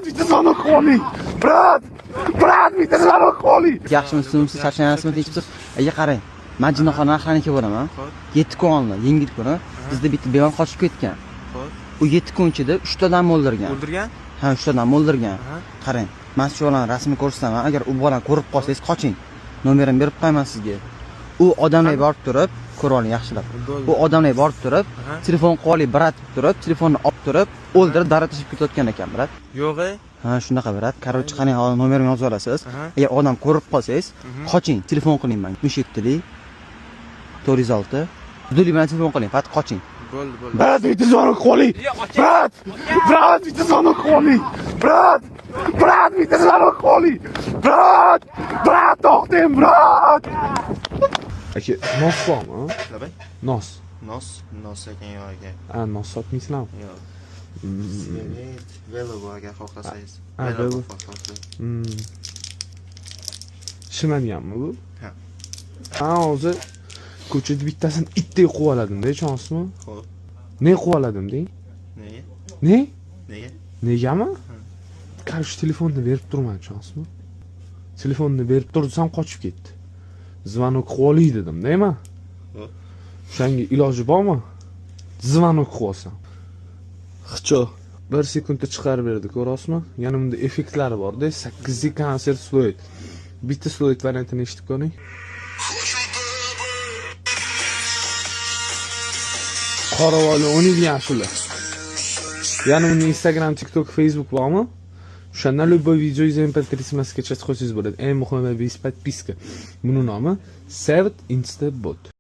bitta звонок qo'li. Brat, bitta звонок qo'li. Yaxshimi, sumsiz, charchaganingizmi deysiz. Ega qarang. Men Jinoxon Narxaniga boraman. 7 kun oldi, yengil kuni. Bizda bitta bemor qochib ketgan. U 7 kun ichida 3 ta odam o'ldirgan. O'ldirgan? Ha, 3 ta odam o'ldirgan. Qarang, men shu bolani rasmini ko'rsataman. Agar u bolani ko'rib qolsangiz, qoching. Nomerini berib qo'yaman sizga. U odamlar borib turib, ko'rib oling yaxshilab. U odamlar borib turib, telefon qoli brat turib, telefonni olib turib, o'ldirib dara tashib ketayotgan ekan, brat. Yo'q-e. Ha, shunaqa brat. Короче, qani hozir nomerimni yozib olasiz. Agar odam ko'rib qolsangiz, qoching, telefon qiling menga. 37 406. Zudlik bilan telefon qiling, faqat qoching. Bo'ldi. Brat, bitta звонок qo'li. Brat, bitta звонок qo'li. Brat, bitta звонок qo'li. Brat, to'xtang, brat. Aka, nos bormi? Nima? Nos. Nos ekan yo'q ekan. Nos sotmaysizlarmi? Yo'q. Sigaret, velo bor agar xohlasangiz. Velo. Ishlanganmi bu? Ha. Hozir ko'chada bittasini itdek quvaladim-da, ishonsizmi? Xo'p. Ne quvaladim deng? Nega? Ne? Nega? Negami? Qarshi telefonni berib turman, ishonsizmi? Telefonni berib tursam qochib ketdi. Звонок qo'li dedim-da, men. Xo'p. O'shanga iloji bormi? Звонок qo'ysam. Xicho 1 sekundda chiqarib berdi, ko'rasizmi? Yana bunda effektlari bor-da, 8 ta konsert stoyt. Bitta stoyt variantini eshitib ko'ring. Qorovoli 17 yoshli. Yana bunda Instagram, TikTok, Facebook bormi? O'shanda любой video из MP3 скачать qo'ysangiz bo'ladi. Eng muhimi, без подписка. Buning nomi Saved Instabot.